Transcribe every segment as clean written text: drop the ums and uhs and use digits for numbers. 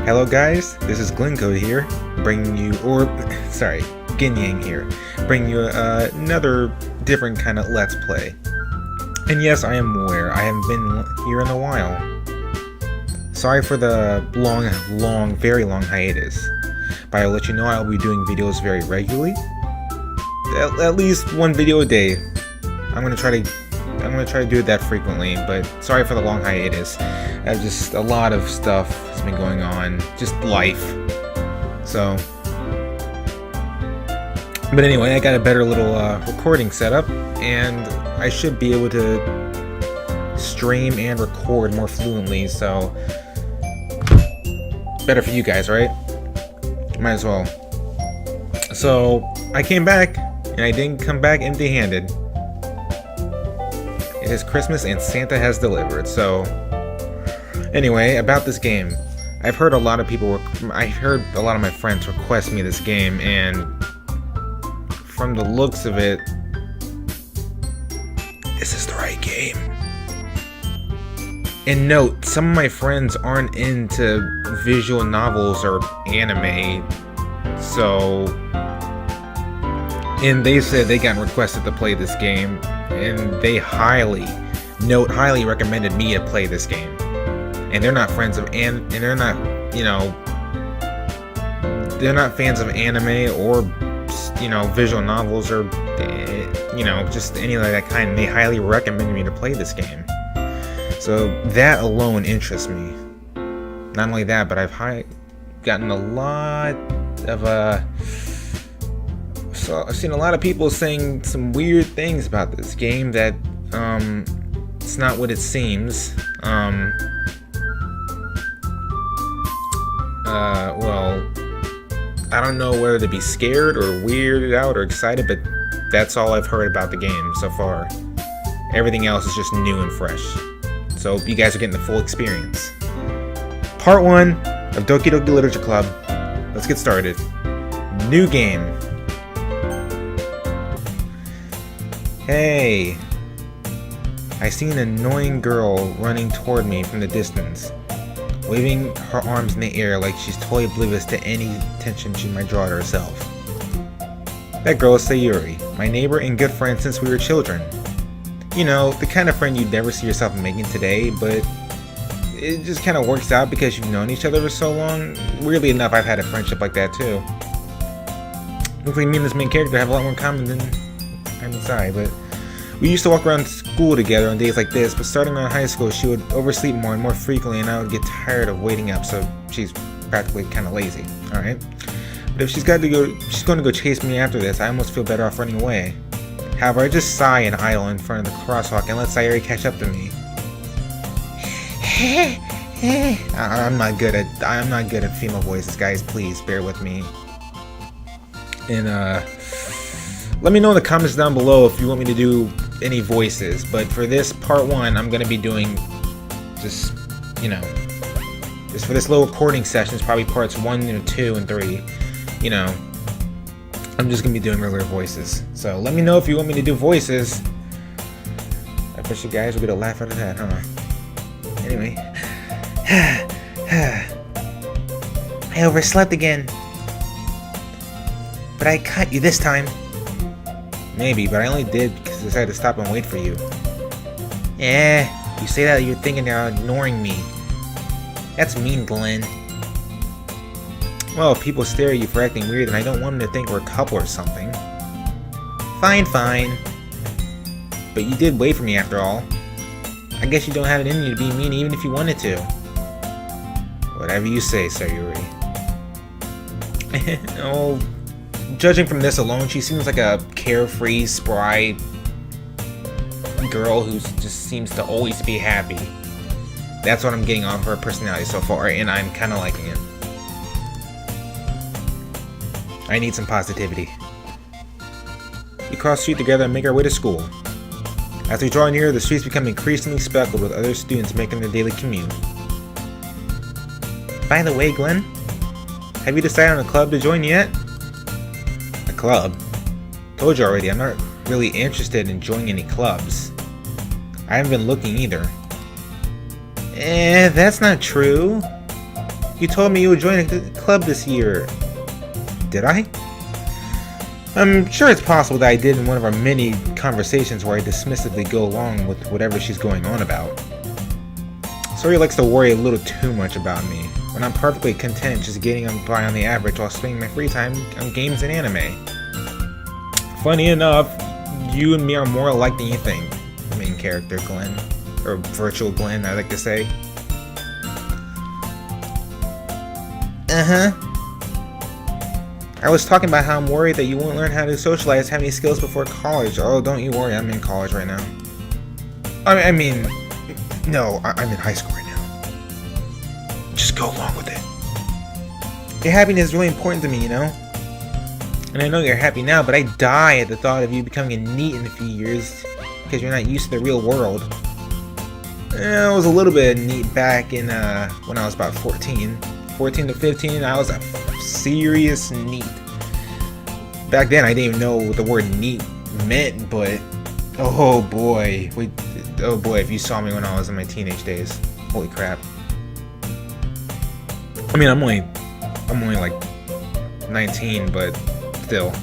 Hello guys, this is Glencoe here, bringing you, Ginyang here, bringing you another different kind of Let's Play. And yes, I am aware, I haven't been here in a while. Sorry for the very long hiatus, but I'll let you know I'll be doing videos very regularly. At least one video a day. I'm gonna try to do that frequently, but sorry for the long hiatus. Just a lot of stuff has been going on, just life. So, but anyway, I got a better little recording setup, and I should be able to stream and record more fluently. So, better for you guys, right? Might as well. So, I came back, and I didn't come back empty-handed. It is Christmas and Santa has delivered. So anyway, about this game, I've heard a lot of my friends request me this game, and from the looks of it, is this the right game? And note, some of my friends aren't into visual novels or anime, so, and they said they got requested to play this game, and they highly recommended me to play this game. And they're not friends of and they're not, they're not fans of anime or, visual novels or, just any of that kind. And they highly recommended me to play this game. So that alone interests me. Not only that, but I've gotten a lot of So I've seen a lot of people saying some weird things about this game that it's not what it seems. Well, I don't know whether to be scared or weirded out or excited, but that's all I've heard about the game so far. Everything else is just new and fresh. So you guys are getting the full experience. Part 1 of Doki Doki Literature Club. Let's get started. New game. Hey! I see an annoying girl running toward me from the distance, waving her arms in the air like she's totally oblivious to any attention she might draw to herself. That girl is Sayuri, my neighbor and good friend since we were children. You know, the kind of friend you'd never see yourself making today, but it just kind of works out because you've known each other for so long. Weirdly enough, I've had a friendship like that too. Looks like me and this main character have a lot more in common than I'm inside, but we used to walk around school together on days like this, but starting around high school, she would oversleep more and more frequently, and I would get tired of waiting up, so she's practically kind of lazy, alright? But if she's going to go chase me after this, I almost feel better off running away. However, I just sigh and idle in front of the crosswalk and let Sayuri catch up to me. I'm not good at female voices, guys. Please bear with me. And let me know in the comments down below if you want me to do any voices. But for this part 1, I'm gonna be doing just for this little recording session. It's probably parts 1, 2, and 3. I'm just gonna be doing regular voices. So let me know if you want me to do voices. I bet you guys will get a laugh out of that, huh? Anyway. I overslept again. But I caught you this time. Maybe, but I only did because I decided to stop and wait for you. You say that you're thinking you're ignoring me. That's mean, Glenn. Well, if people stare at you for acting weird, then I don't want them to think we're a couple or something. Fine. But you did wait for me after all. I guess you don't have it in you to be mean even if you wanted to. Whatever you say, Sayuri. Oh, judging from this alone, she seems like a carefree, spry girl who just seems to always be happy. That's what I'm getting off her personality so far, and I'm kind of liking it. I need some positivity. We cross the street together and make our way to school. As we draw near, the streets become increasingly speckled with other students making their daily commute. By the way, Glenn, have you decided on a club to join yet? A club? Told you already, I'm not really interested in joining any clubs. I haven't been looking either. That's not true. You told me you would join a club this year. Did I? I'm sure it's possible that I did in one of our many conversations where I dismissively go along with whatever she's going on about. Sori likes to worry a little too much about me, when I'm perfectly content just getting by on the average while spending my free time on games and anime. Funny enough, you and me are more alike than you think. Main character Glenn, or virtual Glenn, I like to say. I was talking about how I'm worried that you won't learn how to socialize, have any skills before college. Oh, don't you worry, I'm in college right now. I mean, no, I'm in high school right now. Just go along with it. Your happiness is really important to me, you know? And I know you're happy now, but I die at the thought of you becoming a NEET in a few years because you're not used to the real world. I was a little bit NEET back in when I was about 14. 14 to 15, I was a serious NEET. Back then, I didn't even know what the word NEET meant, but oh boy, if you saw me when I was in my teenage days, holy crap. I mean, I'm only like 19, but still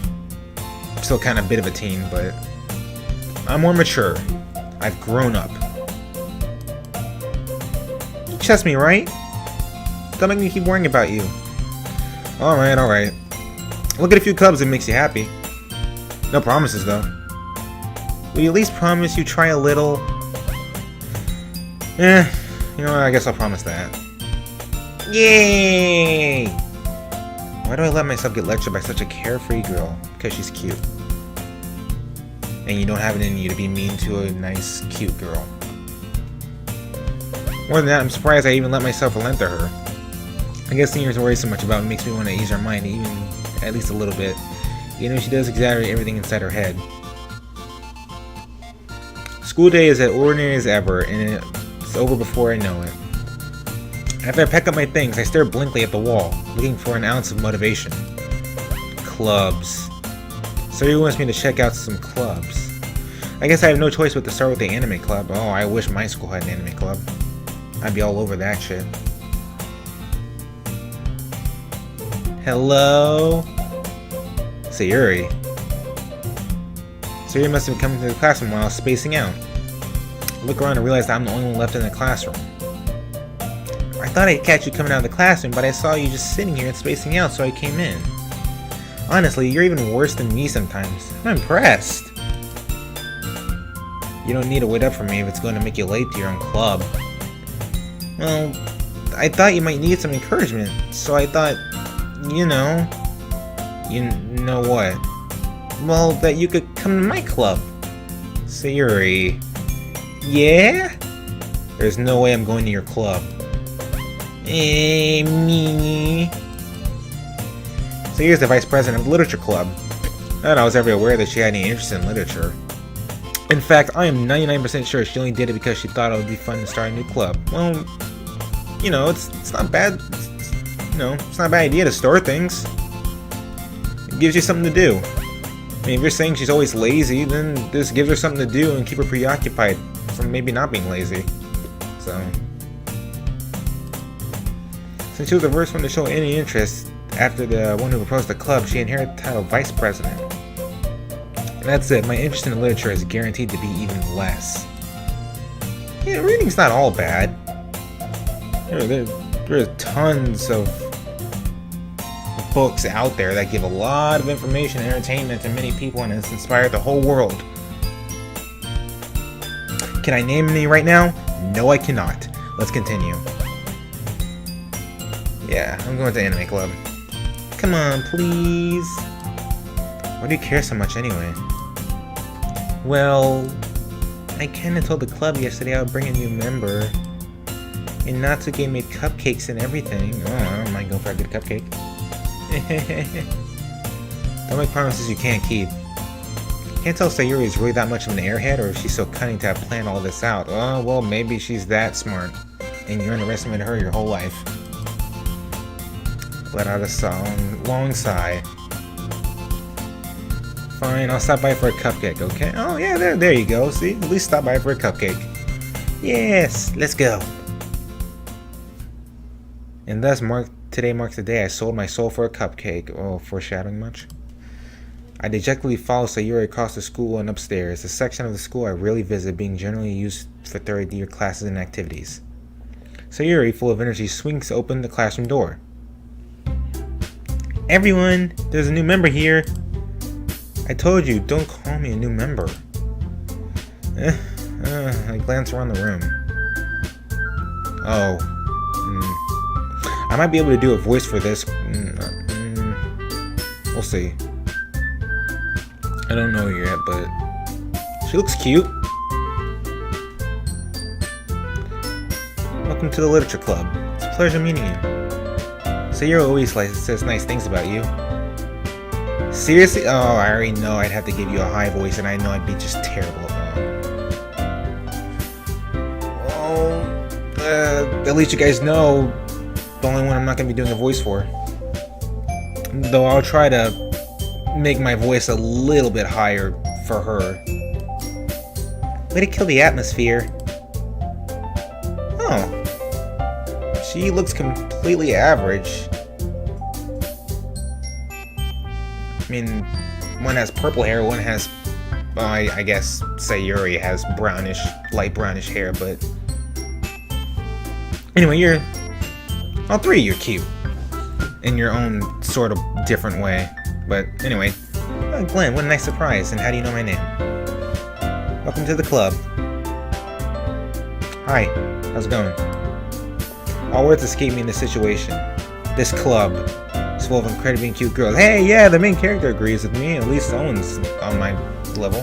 kind of a bit of a teen, but I'm more mature. I've grown up. You trust me, right? Don't make me keep worrying about you. Alright. Look at a few clubs that makes you happy. No promises, though. Will you at least promise you try a little? You know what, I guess I'll promise that. Yay! Why do I let myself get lectured by such a carefree girl? Because she's cute. And you don't have it in you to be mean to a nice, cute girl. More than that, I'm surprised I even let myself relent to her. I guess seeing her worry so much about it makes me want to ease her mind, even at least a little bit. You know, she does exaggerate everything inside her head. School day is as ordinary as ever, and it's over before I know it. After I pack up my things, I stare blankly at the wall, looking for an ounce of motivation. Clubs. Sori wants me to check out some clubs. I guess I have no choice but to start with the anime club. Oh, I wish my school had an anime club. I'd be all over that shit. Hello? Sayuri. Sayuri must have come to the classroom while I was spacing out. I look around and realize that I'm the only one left in the classroom. I thought I'd catch you coming out of the classroom, but I saw you just sitting here and spacing out, so I came in. Honestly, you're even worse than me sometimes. I'm impressed. You don't need to wait up for me if it's going to make you late to your own club. Well, I thought you might need some encouragement, so I thought, you know what? Well, that you could come to my club. Sayuri. Yeah? There's no way I'm going to your club. Me. Sayuri's the vice president of the literature club. Not that I was ever aware that she had any interest in literature. In fact, I am 99% sure she only did it because she thought it would be fun to start a new club. Well, you know, it's not bad. It's not a bad idea to start things. It gives you something to do. I mean, if you're saying she's always lazy, then this gives her something to do and keep her preoccupied from maybe not being lazy. So, since she was the first one to show any interest after the one who proposed the club, she inherited the title Vice President. And that's it, my interest in literature is guaranteed to be even less. Yeah, reading's not all bad. There are tons of books out there that give a lot of information and entertainment to many people, and it's inspired the whole world. Can I name any right now? No, I cannot. Let's continue. Yeah, I'm going to anime club. Come on, please. Why do you care so much anyway? Well, I kinda told the club yesterday I would bring a new member. And Natsuki made cupcakes and everything. Oh, I don't mind going for a good cupcake. Don't make promises you can't keep. Can't tell if Sayuri is really that much of an airhead or if she's so cunning to have planned all this out. Oh, well, maybe she's that smart. And you're underestimating her your whole life. Let out a long sigh. Fine, I'll stop by for a cupcake, okay? Oh, yeah, there you go. See? At least stop by for a cupcake. Yes, let's go. And thus, today marks the day I sold my soul for a cupcake. Oh, foreshadowing much? I dejectedly follow Sayuri across the school and upstairs, the section of the school I rarely visit being generally used for third-year classes and activities. Sayuri, full of energy, swings open the classroom door. Everyone, there's a new member here. I told you, don't call me a new member. I glance around the room. Oh. I might be able to do a voice for this. We'll see. I don't know yet, but she looks cute. Welcome to the Literature Club. It's a pleasure meeting you. Sayuri always says nice things about you. Seriously? Oh, I already know I'd have to give you a high voice, and I know I'd be just terrible. At least you guys know the only one I'm not going to be doing a voice for. Though I'll try to make my voice a little bit higher for her. Way to kill the atmosphere. Oh. She looks completely average. I mean, one has purple hair, one has... Well, I guess Sayuri has brownish, light brownish hair, but... Anyway, all three of you are cute. In your own sort of different way. But anyway, Glenn, what a nice surprise, and how do you know my name? Welcome to the club. Hi, how's it going? All words escape me in this situation. This club is full of incredibly cute girls. Hey, yeah, the main character agrees with me, at least someone's on my level.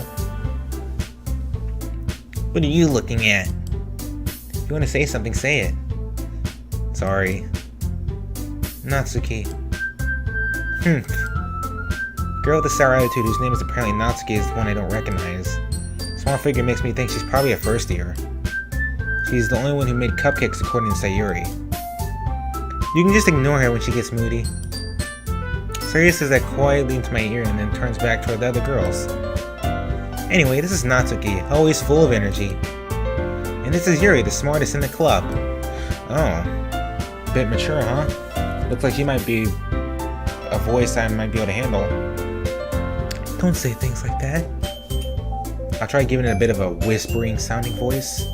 What are you looking at? If you want to say something, say it. Sorry. Natsuki. Girl with a sour attitude whose name is apparently Natsuki is the one I don't recognize. Small figure makes me think she's probably a first year. She's the only one who made cupcakes according to Sayuri. You can just ignore her when she gets moody. Sayuri says that quietly into my ear and then turns back toward the other girls. Anyway, this is Natsuki, always full of energy. And this is Yuri, the smartest in the club. Oh. Bit mature, huh? Looks like she might be a voice I might be able to handle. Don't say things like that. I'll try giving it a bit of a whispering sounding voice.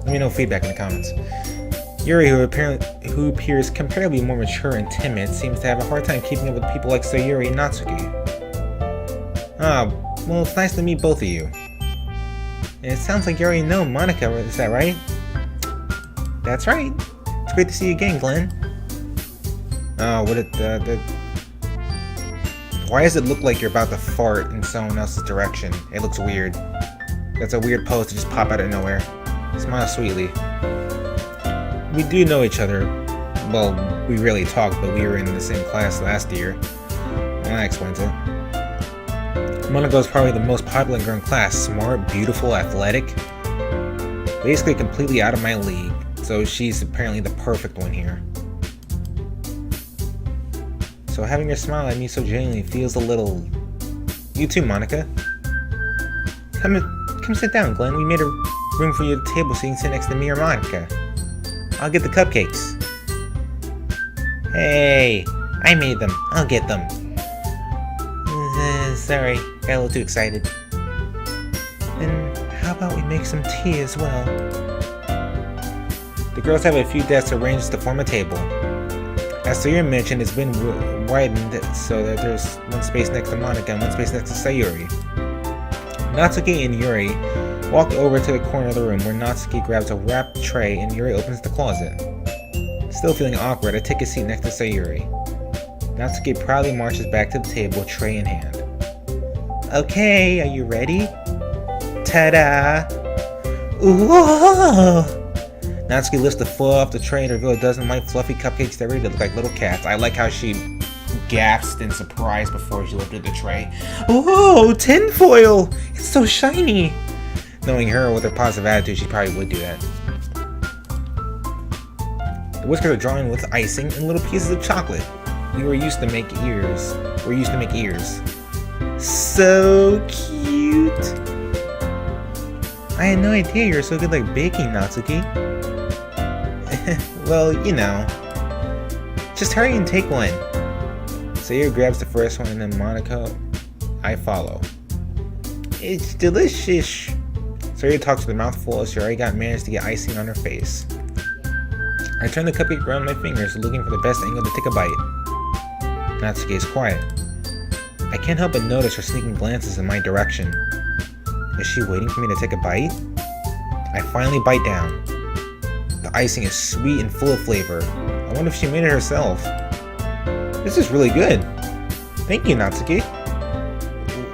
Let me know feedback in the comments. Yuri, who appears comparatively more mature and timid, seems to have a hard time keeping up with people like Sayuri and Natsuki. Ah, well, it's nice to meet both of you. And it sounds like you already know Monica, is that right? That's right. It's great to see you again, Glenn. Oh, why does it look like you're about to fart in someone else's direction? It looks weird. That's a weird pose to just pop out of nowhere. Smile sweetly. We do know each other. Well, we rarely talk, but we were in the same class last year. Well, that explains it. Monica is probably the most popular girl in class. Smart, beautiful, athletic. Basically completely out of my league. So she's apparently the perfect one here. So having her smile at me so genuinely feels a little... You too, Monica. Come sit down, Glenn. We made a room for you at the table so you can sit next to me or Monica. I'll get the cupcakes. Hey, I made them. I'll get them. Sorry, got a little too excited. Then how about we make some tea as well? The girls have a few desks arranged to form a table. As Sayuri mentioned, it's been widened so that there's one space next to Monica and one space next to Sayuri. Natsuki and Yuri walk over to the corner of the room where Natsuki grabs a wrapped tray and Yuri opens the closet. Still feeling awkward, I take a seat next to Sayuri. Natsuki proudly marches back to the table, tray in hand. Okay, are you ready? Ta-da! Whoa! Natsuki lifts the foil off the tray and reveals a dozen white fluffy cupcakes that really look like little cats. I like how she gasped in surprise before she lifted the tray. Whoa, tinfoil! It's so shiny! Knowing her with her positive attitude, she probably would do that. The whiskers are drawn with icing and little pieces of chocolate. We were used to make ears. So cute! I had no idea you were so good like baking, Natsuki. Well, you know. Just hurry and take one. Sayuri grabs the first one and then Monica, I follow. It's delicious. Sayuri talks with a mouthful as she already managed to get icing on her face. I turn the cupcake around my fingers, looking for the best angle to take a bite. Natsuki is quiet. I can't help but notice her sneaking glances in my direction. Is she waiting for me to take a bite? I finally bite down. The icing is sweet and full of flavor. I wonder if she made it herself. This is really good. Thank you, Natsuki.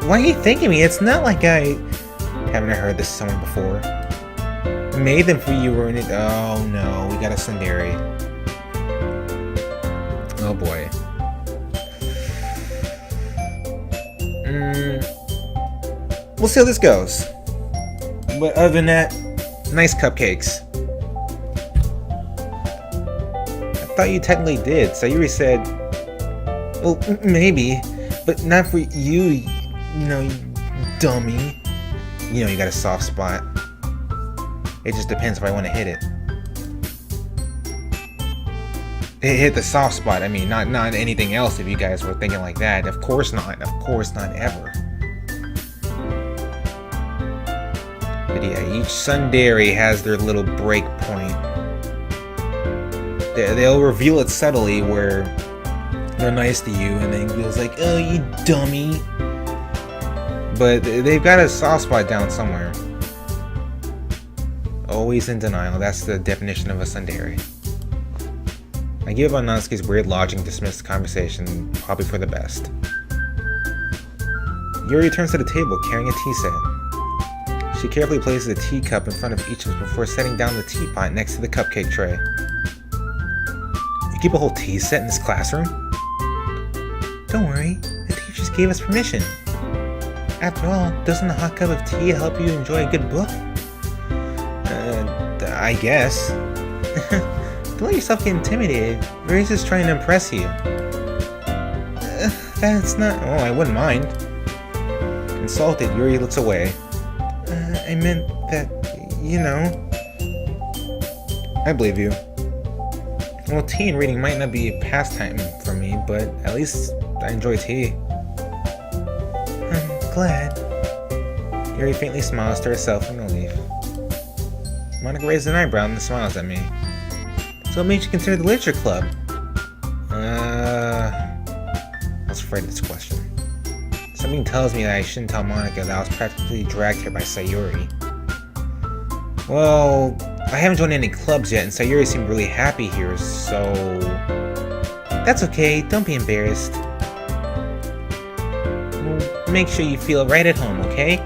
Why are you thanking me? It's not like haven't I heard this somewhere before? Made them for you, weren't it? Oh no, we got a tsundere. Oh boy. We'll see how this goes. But other than that, nice cupcakes. I thought you technically did. Sayuri said, well, maybe, but not for you, you know, you dummy. You know you got a soft spot. It just depends if I want to hit it. Hit the soft spot, I mean, not anything else if you guys were thinking like that. Of course not ever. But yeah, each tsundere has their little break point. They'll reveal it subtly where they're nice to you and then it goes like, oh, you dummy. But they've got a soft spot down somewhere. Always in denial, that's the definition of a tsundere. I give up on Natsuki's weird logic and dismiss the conversation, probably for the best. Yuri returns to the table carrying a tea set. She carefully places a teacup in front of each of us before setting down the teapot next to the cupcake tray. You keep a whole tea set in this classroom? Don't worry, the teachers gave us permission. After all, doesn't a hot cup of tea help you enjoy a good book? I guess. Don't let yourself get intimidated. Yuri's just trying to impress you. That's not... Oh, I wouldn't mind. Insulted, Yuri looks away. I meant that, you know... I believe you. Well, tea and reading might not be a pastime for me, but at least I enjoy tea. I'm glad. Yuri faintly smiles to herself in relief. Monica raises an eyebrow and smiles at me. So what made you consider the literature club? I was afraid of this question. Something tells me that I shouldn't tell Monica that I was practically dragged here by Sayuri. Well, I haven't joined any clubs yet, and Sayuri seemed really happy here, so... That's okay, don't be embarrassed. Well, make sure you feel right at home, okay?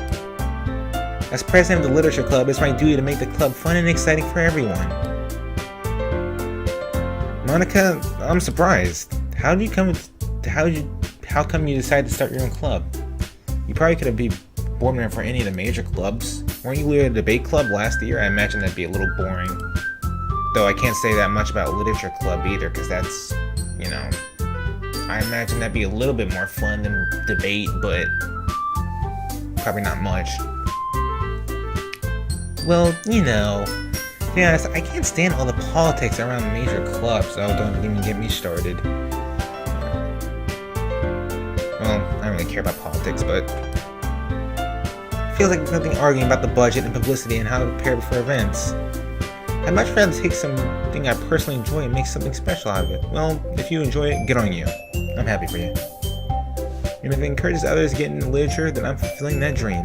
As president of the literature club, it's my duty to make the club fun and exciting for everyone. Monica, I'm surprised. How come you decided to start your own club? You probably could have been board member for any of the major clubs. Weren't you leader of the debate club last year? I imagine that'd be a little boring. Though I can't say that much about literature club either, because that's, you know, I imagine that'd be a little bit more fun than debate, but probably not much. Well, you know, to be honest, I can't stand all the politics around major clubs. Oh, don't even get me started. Well, I don't really care about politics, but it feels like there's nothing arguing about the budget and publicity and how to prepare for events. I'd much rather take something I personally enjoy and make something special out of it. Well, if you enjoy it, good on you. I'm happy for you. And if it encourages others to get into literature, then I'm fulfilling that dream.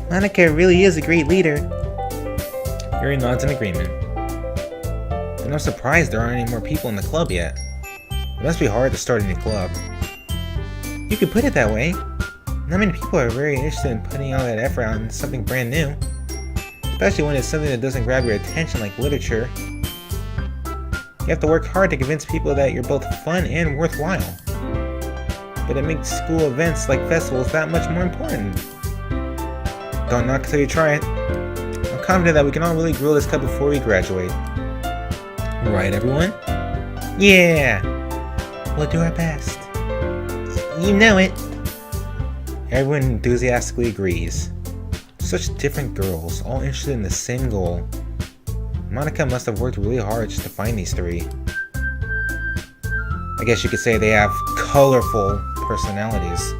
Monica really is a great leader. Yuri nods in agreement. I'm not surprised there aren't any more people in the club yet. It must be hard to start a new club. You could put it that way. Not many people are very interested in putting all that effort on something brand new. Especially when it's something that doesn't grab your attention like literature. You have to work hard to convince people that you're both fun and worthwhile. But it makes school events like festivals that much more important. Don't knock till you try it. I'm confident that we can all really grow this cup before we graduate. Right, everyone? Yeah! We'll do our best. You know it! Everyone enthusiastically agrees. Such different girls, all interested in the same goal. Monica must have worked really hard just to find these three. I guess you could say they have colorful personalities.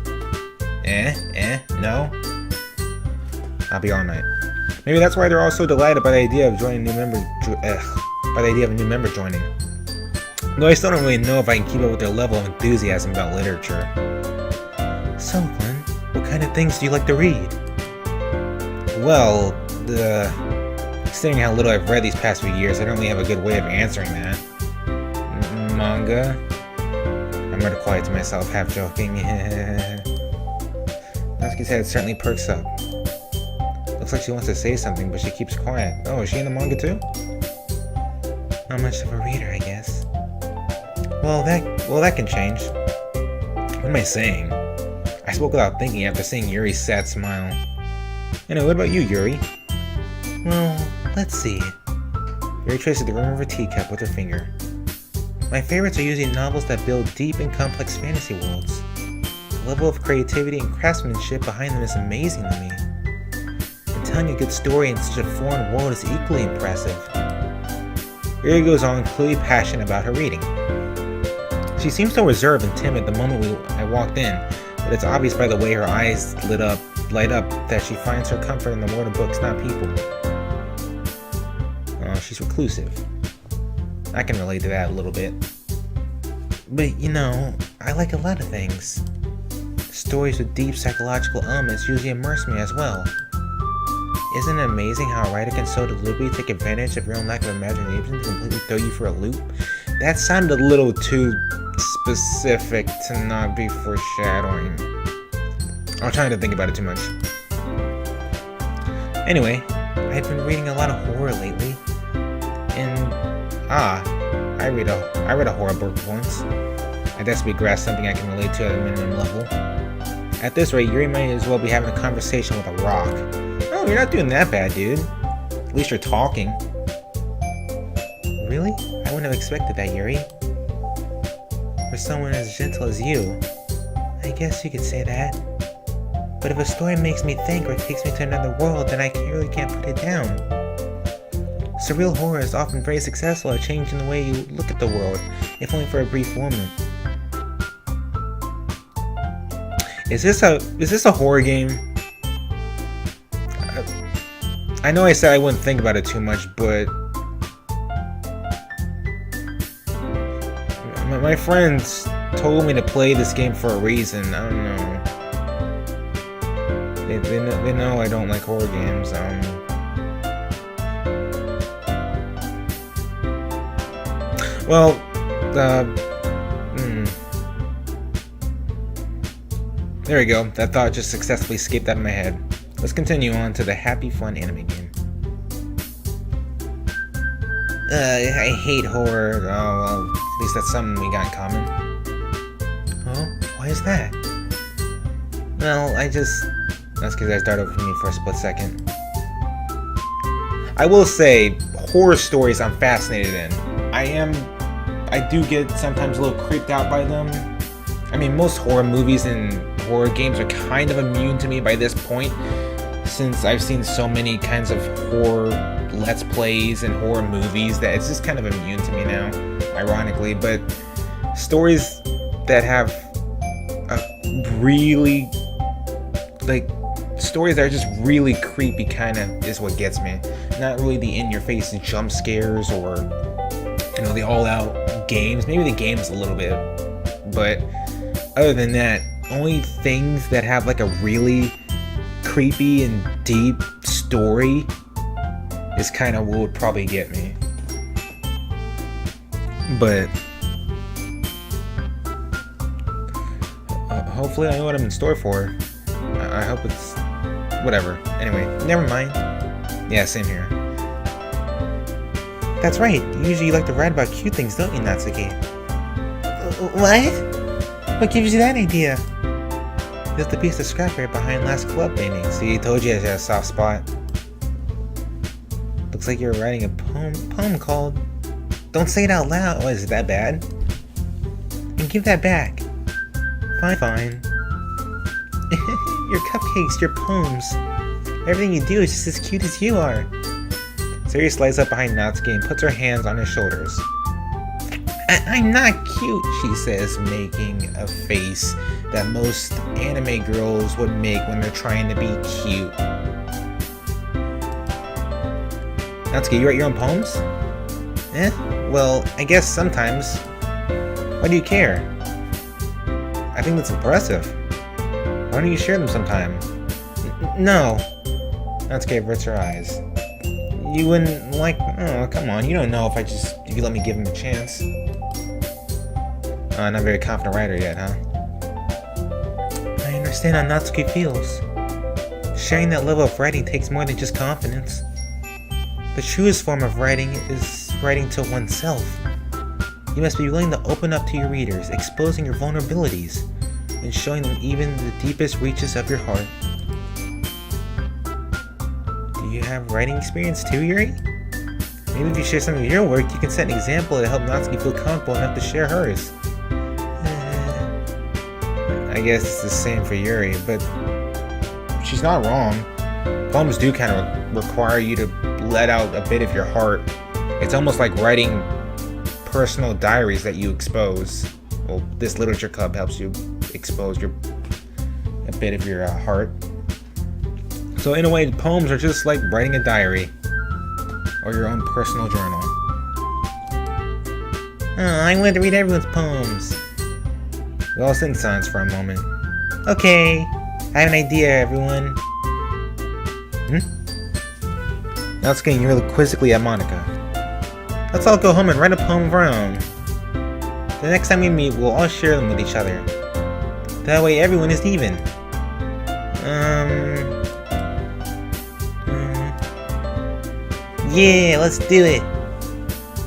No? I'll be all night. Maybe that's why they're all so delighted by the idea of joining a new member joining. Though I still don't really know if I can keep up with their level of enthusiasm about literature. So, Glenn, what kind of things do you like to read? Well, considering how little I've read these past few years, I don't really have a good way of answering that. Manga? I muttered quiet to myself, half joking. Natsuki's head certainly perks up. Looks like she wants to say something, but she keeps quiet. Oh, is she in the manga too? Not much of a reader, I guess. Well, that can change. What am I saying? I spoke without thinking after seeing Yuri's sad smile. Anyway, what about you, Yuri? Well, let's see. Yuri traces the rim of her teacup with her finger. My favorites are usually novels that build deep and complex fantasy worlds. The level of creativity and craftsmanship behind them is amazing to me. And telling a good story in such a foreign world is equally impressive. Yuri goes on, clearly passionate about her reading. She seems so reserved and timid the moment I walked in, but it's obvious by the way her eyes light up that she finds her comfort in the world of books, not people. She's reclusive. I can relate to that a little bit. But you know, I like a lot of things. Stories with deep psychological elements usually immerse me as well. Isn't it amazing how a writer can so deliberately take advantage of your own lack of imagination to completely throw you for a loop? That sounded a little too specific to not be foreshadowing. I'm trying to think about it too much. Anyway, I've been reading a lot of horror lately. And I read a horror book once. I desperately grasp something I can relate to at a minimum level. At this rate, Yuri might as well be having a conversation with a rock. Oh, you're not doing that bad, dude. At least you're talking. Really? I wouldn't have expected that, Yuri. For someone as gentle as you, I guess you could say that. But if a story makes me think or takes me to another world, then I really can't put it down. Surreal horror is often very successful at changing the way you look at the world, if only for a brief moment. Is this a horror game? I know I said I wouldn't think about it too much, but my friends told me to play this game for a reason. I don't know. They know I don't like horror games. Well, there we go. That thought just successfully escaped out of my head. Let's continue on to the happy, fun anime game. I hate horror. Oh, well, at least that's something we got in common. Oh, why is that? Well, that's because I started over for me for a split second. I will say, horror stories I'm fascinated in. I do get sometimes a little creeped out by them. I mean, most horror movies and horror games are kind of immune to me by this point, since I've seen so many kinds of horror let's plays and horror movies that it's just kind of immune to me now, ironically. But stories that have stories that are just really creepy kind of is what gets me. Not really the in-your-face jump scares or, the all-out games. Maybe the games a little bit, but other than that, only things that have like a really creepy and deep story is kind of what would probably get me. But hopefully I know what I'm in store for. I hope it's whatever. Anyway, never mind. Yeah, same here. That's right. Usually you like to write about cute things, don't you, Natsuki? What? What gives you that idea? There's the piece of scrap right behind last club painting. See, I told you I had a soft spot. Looks like you're writing a poem called... Don't say it out loud. Oh, is it that bad? And give that back. Fine. Your cupcakes, your poems. Everything you do is just as cute as you are. Sayuri slides up behind Natsuki and puts her hands on his shoulders. I'm not cute, she says, making a face that most anime girls would make when they're trying to be cute. Natsuki, you write your own poems? Well, I guess sometimes. Why do you care? I think that's impressive. Why don't you share them sometime? No. Natsuki averts her eyes. You wouldn't like... Oh, come on. You don't know if you let me give him a chance. Not a very confident writer yet, huh? I understand how Natsuki feels. Sharing that level of writing takes more than just confidence. The truest form of writing is writing to oneself. You must be willing to open up to your readers, exposing your vulnerabilities, and showing them even the deepest reaches of your heart. Do you have writing experience too, Yuri? Maybe if you share some of your work, you can set an example to help Natsuki feel comfortable enough to share hers. I guess it's the same for Yuri, but she's not wrong. Poems do kind of require you to let out a bit of your heart. It's almost like writing personal diaries that you expose. Well, this literature club helps you expose a bit of your heart. So in a way, poems are just like writing a diary or your own personal journal. Oh, I wanted to read everyone's poems. We all sit in silence for a moment. Okay, I have an idea, everyone. Natsuki and look quizzically at Monika. Let's all go home and write a poem of our own. The next time we meet, we'll all share them with each other. That way everyone is even. Yeah, let's do it!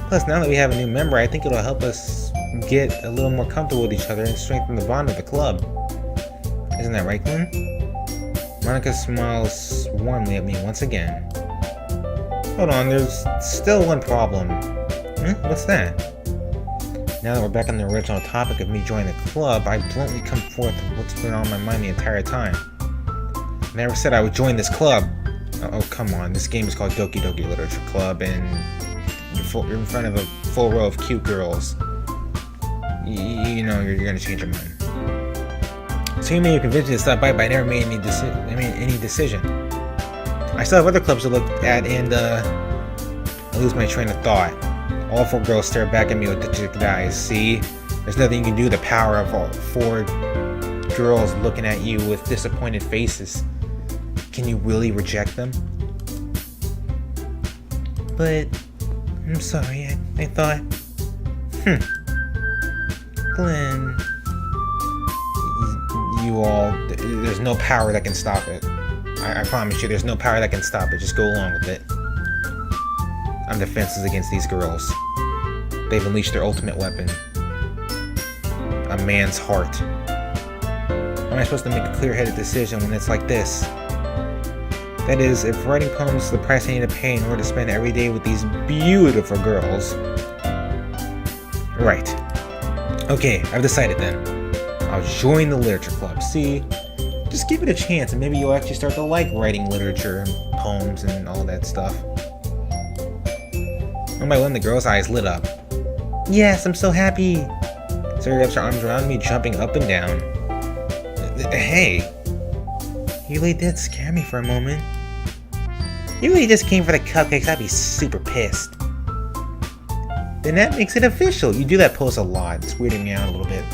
Plus, now that we have a new member, I think it'll help us get a little more comfortable with each other and strengthen the bond of the club. Isn't that right, Glenn? Monika smiles warmly at me once again. Hold on, there's still one problem. What's that? Now that we're back on the original topic of me joining the club, I bluntly come forth with what's been on my mind the entire time. I never said I would join this club. Oh, come on. This game is called Doki Doki Literature Club, and you're in front of a full row of cute girls. You know you're gonna change your mind. So you may have convinced me to stop by, but I never made any decision. I still have other clubs to look at, and I lose my train of thought. All four girls stare back at me with dejected eyes. See? There's nothing you can do. The power of all four girls looking at you with disappointed faces. Can you really reject them? But I'm sorry, I thought... Glenn... You all... There's no power that can stop it. I promise you, there's no power that can stop it. Just go along with it. I'm defenseless against these girls. They've unleashed their ultimate weapon. A man's heart. How am I supposed to make a clear-headed decision when it's like this? That is, if writing poems is the price I need to pay in order to spend every day with these beautiful girls. Right. Okay, I've decided then. I'll join the literature club. See? Just give it a chance and maybe you'll actually start to like writing literature and poems and all that stuff. One by one, the girl's eyes lit up. Yes, I'm so happy! Sayuri wraps her arms around me, jumping up and down. Hey! You really did scare me for a moment. You really just came for the cupcakes, I'd be super pissed. Then that makes it official. You do that pose a lot. It's weirding me out a little bit.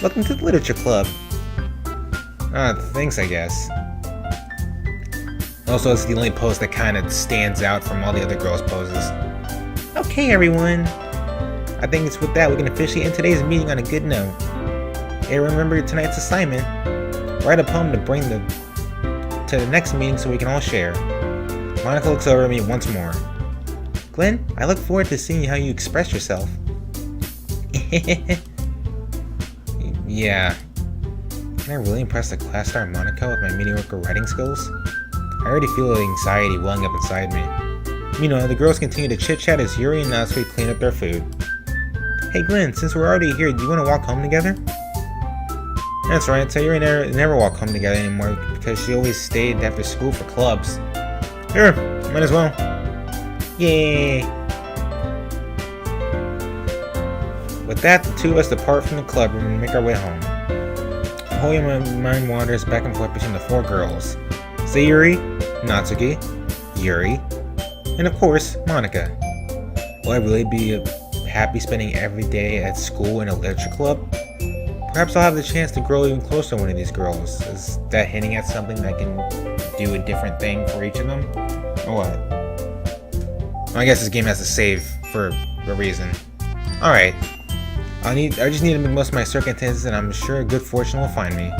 Welcome to the literature club. Thanks, I guess. Also, it's the only pose that kind of stands out from all the other girls' poses. Okay, everyone. I think it's with that we can officially end today's meeting on a good note. Hey, remember tonight's assignment. Write a poem to bring to the next meeting so we can all share. Monika looks over at me once more. Glenn, I look forward to seeing how you express yourself. Yeah. Can I really impress the class star Monika with my mediocre writing skills? I already feel the anxiety welling up inside me. Meanwhile, the girls continue to chit-chat as Yuri and Natsuki clean up their food. Hey Glenn, since we're already here, do you want to walk home together? That's right, so Yuri never walk home together anymore because she always stayed after school for clubs. Sure, might as well. Yay! With that, the two of us depart from the club room and make our way home. Holy, my mind wanders back and forth between the four girls. Sayuri, Natsuki, Yuri, and of course, Monika. Will I really be happy spending every day at school in a literature club? Perhaps I'll have the chance to grow even closer to one of these girls. Is that hinting at something that can do a different thing for each of them? Or what? Well, I guess this game has to save for a reason. Alright. I just need to make most of my circumstances, and I'm sure good fortune will find me.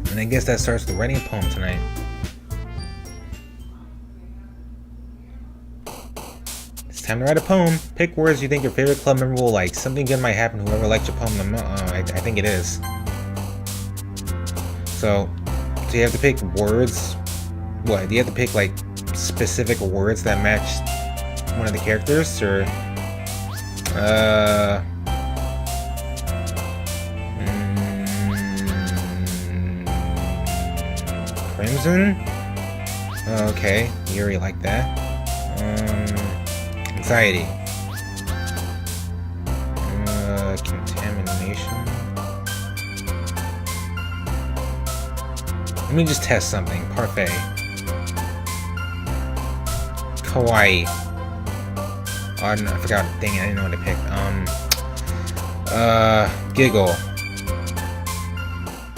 And I guess that starts with writing a poem tonight. It's time to write a poem. Pick words you think your favorite club member will like. Something good might happen to whoever liked your poem the most. I think it is. So you have to pick words. What? Do you have to pick like specific words that match one of the characters, or Crimson? Okay, Yuri like that. Anxiety. Contamination. Let me just test something. Parfait. Kawaii. Oh, I forgot. Dang it, I didn't know what to pick. Giggle.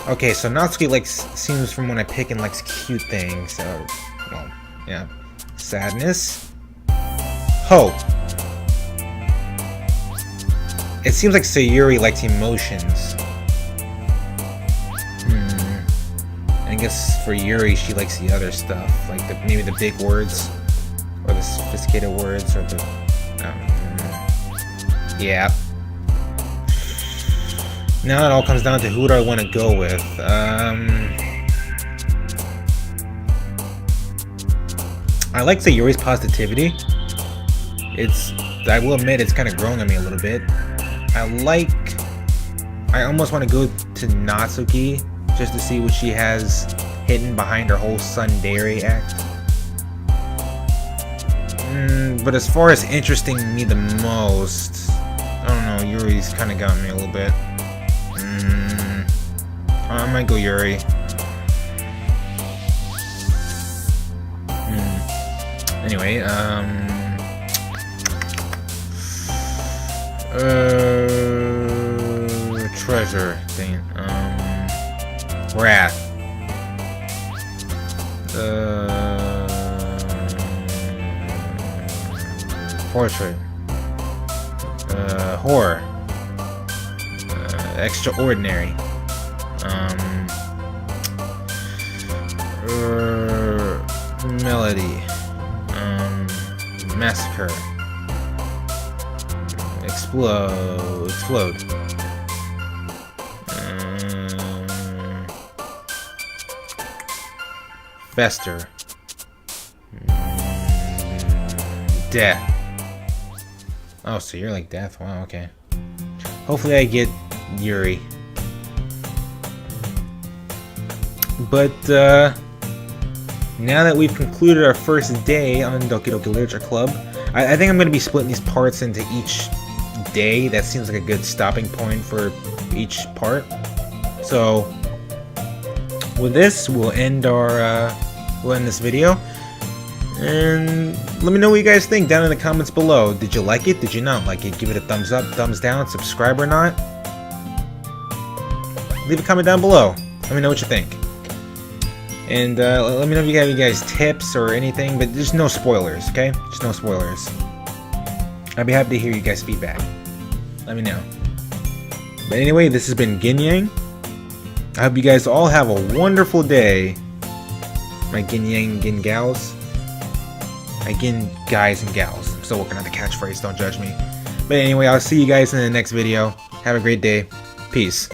Okay, so Natsuki seems from when I pick and likes cute things. So, well, yeah. Sadness. Hope. It seems like Sayuri likes emotions. I guess for Yuri, she likes the other stuff, like maybe the big words, or the sophisticated words, or the. Yeah. Now it all comes down to who do I want to go with. I like Sayuri's positivity. I will admit, it's kind of growing on me a little bit. I almost want to go to Natsuki just to see what she has hidden behind her whole tsundere act. But as far as interesting me the most, I don't know, Yuri's kind of got me a little bit. I might go Yuri. Anyway, treasure thing. Wrath. Portrait. Horror. Extraordinary. Melody. Massacre. Explode. Fester. Death. Oh, so you're like death. Wow, okay. Hopefully I get Yuri. But, now that we've concluded our first day on Doki Doki Literature Club, I think I'm going to be splitting these parts into each day. That seems like a good stopping point for each part. So, with this, we'll end this video. And let me know what you guys think down in the comments below. Did you like it? Did you not like it? Give it a thumbs up, thumbs down, subscribe or not. Leave a comment down below. Let me know what you think. And let me know if you have any guys tips or anything, but there's no spoilers, okay? Just no spoilers. I'd be happy to hear you guys' feedback. Let me know. But anyway, this has been Ginyang. I hope you guys all have a wonderful day. My Ginyang Gin gals. My Gin guys and gals. I'm still working on the catchphrase, don't judge me. But anyway, I'll see you guys in the next video. Have a great day. Peace.